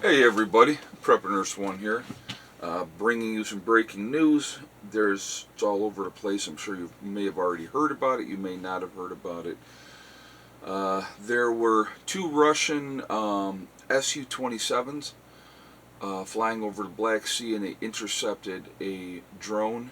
Hey everybody, Prepper Nurse One here, bringing you some breaking news. It's all over the place. I'm sure you may have already heard about it. You may not have heard about it. There were two Russian Su-27s flying over the Black Sea, and they intercepted a drone,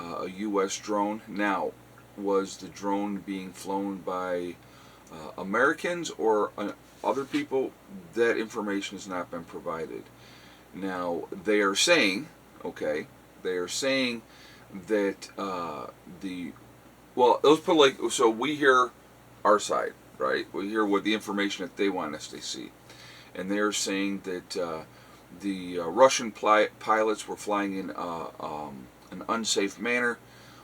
a U.S. drone. Now, was the drone being flown by Americans or other people? That information has not been provided. Now they are saying, okay, they are saying that the well, let's put like so we hear our side, right? We hear what the information that they want us to see, and they are saying that the Russian pilots were flying in an unsafe manner.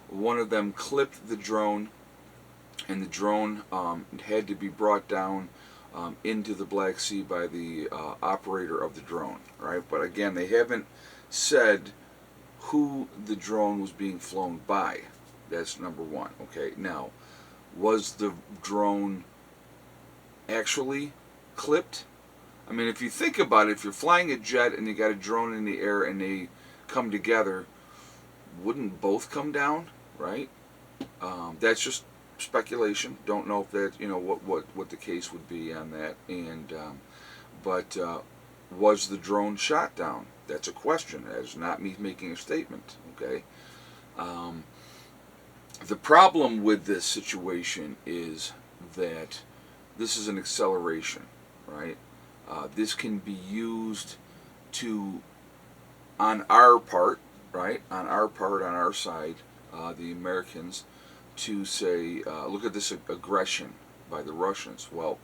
One of them clipped the drone, and the drone had to be brought down into the Black Sea by the operator of the drone, right? But again, they haven't said who the drone was being flown by. That's number one. Okay, now, was the drone actually clipped? I mean, if you think about it, if you're flying a jet and you got a drone in the air and they come together, wouldn't both come down, right? That's just speculation. Don't know if that what the case would be on that. And but was the drone shot down? That's a question. That's not me making a statement. Okay. Um, the problem with this situation is that this is an acceleration, right? This can be used to, on our part, right? On our part, on our side, the Americans, to say, look at this aggression by the Russians. Well,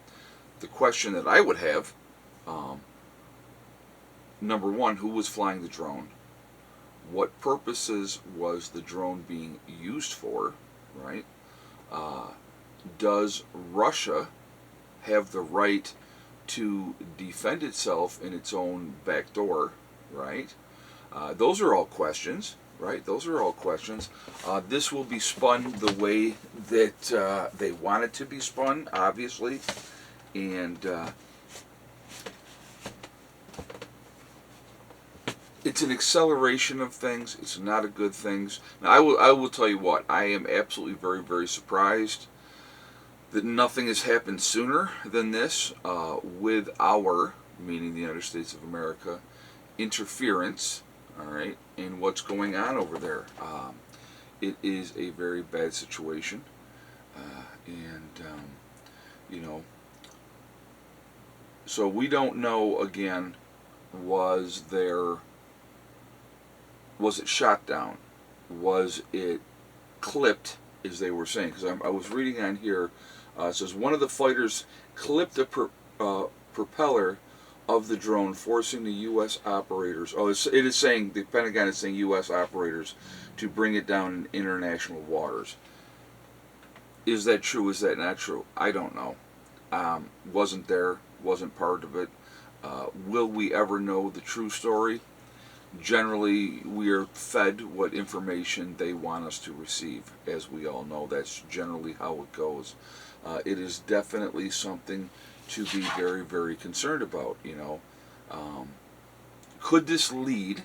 the question that I would have, number one, who was flying the drone? What purposes was the drone being used for, right? Uh, does Russia have the right to defend itself in its own back door, right? Those are all questions, right? Those are all questions. This will be spun the way that they want it to be spun, obviously, and it's an acceleration of things. It's not a good thing. Now, I will tell you what. I am absolutely very, very surprised that nothing has happened sooner than this with our, meaning the United States of America, interference, all right, in what's going on over there. It is a very bad situation, and you know, so we don't know again. Was there? Was it shot down? Was it clipped, as they were saying? Because I was reading on here. It says one of the fighters clipped the propeller of the drone, forcing the U.S. operators. Oh, it is saying the Pentagon is saying U.S. operators to bring it down in international waters. Is that true? Is that not true? I don't know. Wasn't there? Wasn't part of it. Will we ever know the true story? Generally, we are fed what information they want us to receive. As we all know, that's generally how it goes. It is definitely something to be very, very concerned about. Could this lead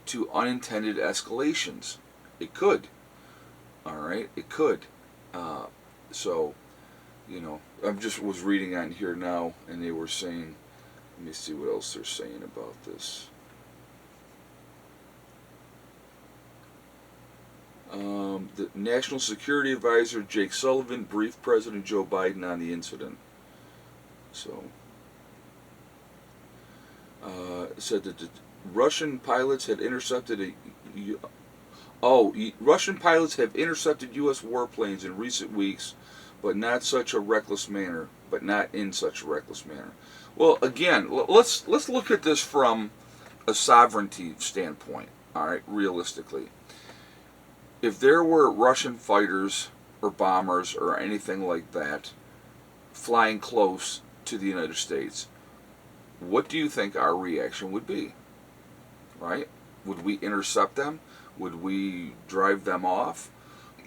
to unintended escalations? It could. All right, it could. So, I just was reading on here now, and they were saying. Let me see what else they're saying about this. The National Security Advisor Jake Sullivan briefed President Joe Biden on the incident. So, said that the Russian pilots had intercepted Russian pilots have intercepted U.S. warplanes in recent weeks, but not such a reckless manner. But not in such a reckless manner. Well, again, let's look at this from a sovereignty standpoint. All right, realistically, if there were Russian fighters or bombers or anything like that flying close to the United States, what do you think our reaction would be? Right? Would we intercept them? Would we drive them off?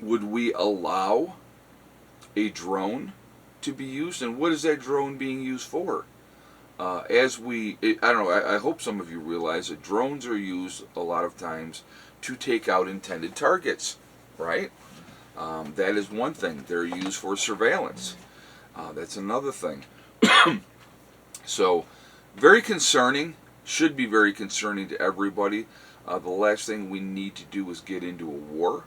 Would we allow a drone to be used? And what is that drone being used for? I don't know, I hope some of you realize that drones are used a lot of times to take out intended targets, right? That is one thing. They're used for surveillance. That's another thing. So, very concerning, should be very concerning to everybody. The last thing we need to do is get into a war,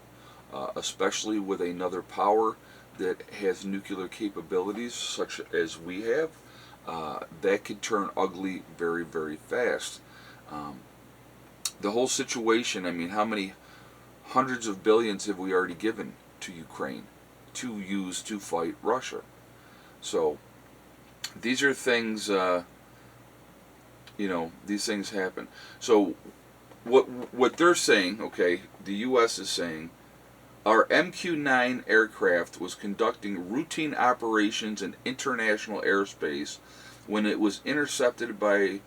especially with another power that has nuclear capabilities such as we have. That could turn ugly very, very fast. Um, the whole situation, I mean, how many hundreds of billions have we already given to Ukraine to use to fight Russia? So these are things, these things happen. So what they're saying, okay, the U.S. is saying, our MQ-9 aircraft was conducting routine operations in international airspace when it was intercepted by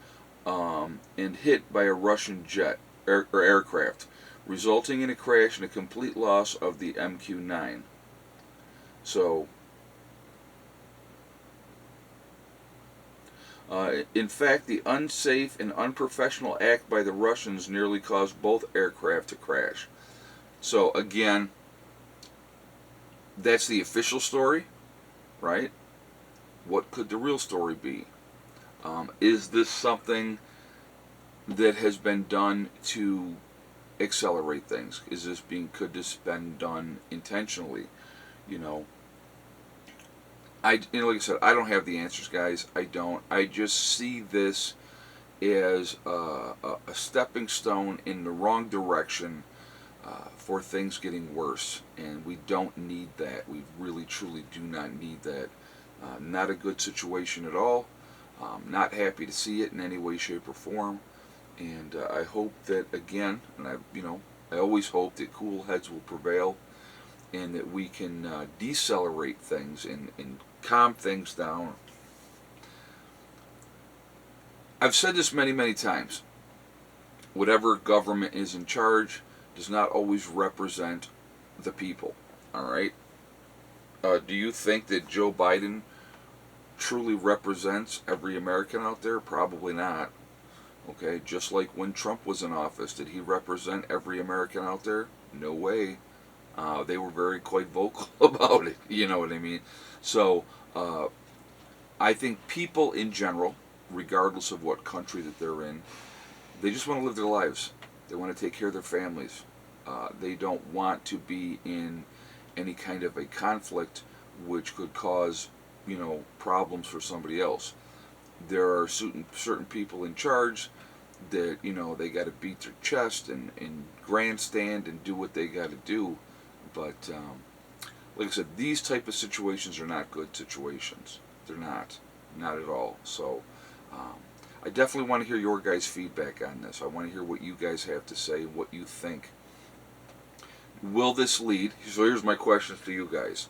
and hit by a Russian jet or aircraft, resulting in a crash and a complete loss of the MQ-9. So, in fact, the unsafe and unprofessional act by the Russians nearly caused both aircraft to crash. So, again, that's the official story, right? What could the real story be? Is this something that has been done to accelerate things? Could this been done intentionally? You know, like I said, I don't have the answers, guys. I don't. I just see this as a stepping stone in the wrong direction for things getting worse, and we don't need that. We really, truly do not need that. Not a good situation at all. Not happy to see it in any way, shape, or form. And I hope that again, and I always hope that cool heads will prevail, and that we can decelerate things and calm things down. I've said this many, many times. Whatever government is in charge does not always represent the people. All right. Do you think that Joe Biden truly represents every American out there? Probably not. Okay, just like when Trump was in office, did he represent every American out there? No way. They were quite vocal about it. You know what I mean? So, I think people in general, regardless of what country that they're in, they just want to live their lives. They want to take care of their families. They don't want to be in any kind of a conflict which could cause, problems for somebody else. There are certain people in charge that, they got to beat their chest and grandstand and do what they got to do. But like I said, these type of situations are not good situations. They're not at all. So I definitely want to hear your guys' feedback on this. I want to hear what you guys have to say, what you think. Will this lead? So here's my questions to you guys.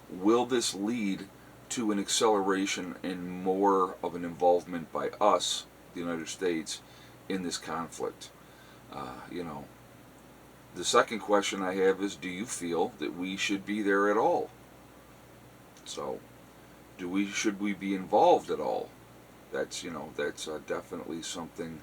Will this lead to an acceleration and more of an involvement by us, the United States, in this conflict? The second question I have is, do you feel that we should be there at all? So, should we be involved at all? That's definitely something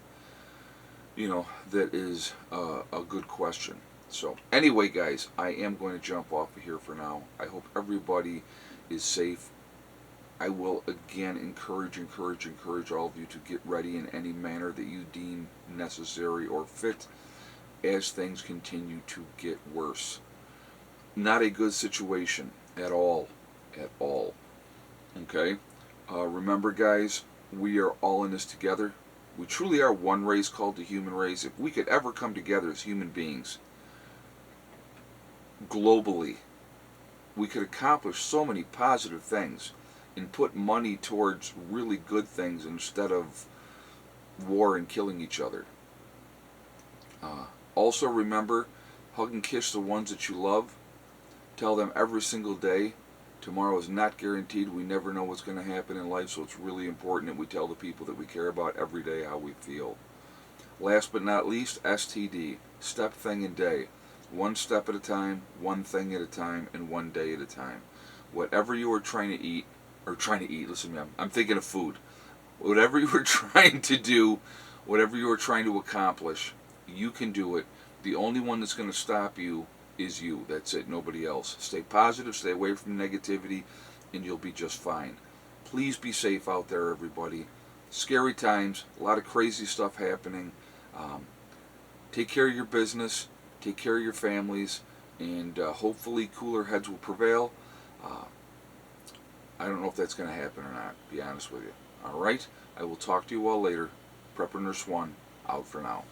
that is a good question. So anyway, guys, I am going to jump off of here for now. I hope everybody is safe. I will again encourage all of you to get ready in any manner that you deem necessary or fit as things continue to get worse. Not a good situation at all. Okay? Remember, guys, we are all in this together. We truly are one race called the human race. If we could ever come together as human beings, globally, we could accomplish so many positive things and put money towards really good things instead of war and killing each other. Also remember, hug and kiss the ones that you love. Tell them every single day, tomorrow is not guaranteed. We never know what's going to happen in life, so it's really important that we tell the people that we care about every day how we feel. Last but not least, STD, step, thing, and day. One step at a time, one thing at a time, and one day at a time. Whatever you are trying to eat, listen to me, I'm thinking of food. Whatever you were trying to do, whatever you were trying to accomplish, you can do it. The only one that's going to stop you is you. That's it, nobody else. Stay positive, stay away from negativity, and you'll be just fine. Please be safe out there, everybody. Scary times, a lot of crazy stuff happening. Um, Take care of your business, take care of your families, and hopefully cooler heads will prevail. Uh, I don't know if that's going to happen or not, to be honest with you. All right? I will talk to you all later. Prepper Nurse 1, out for now.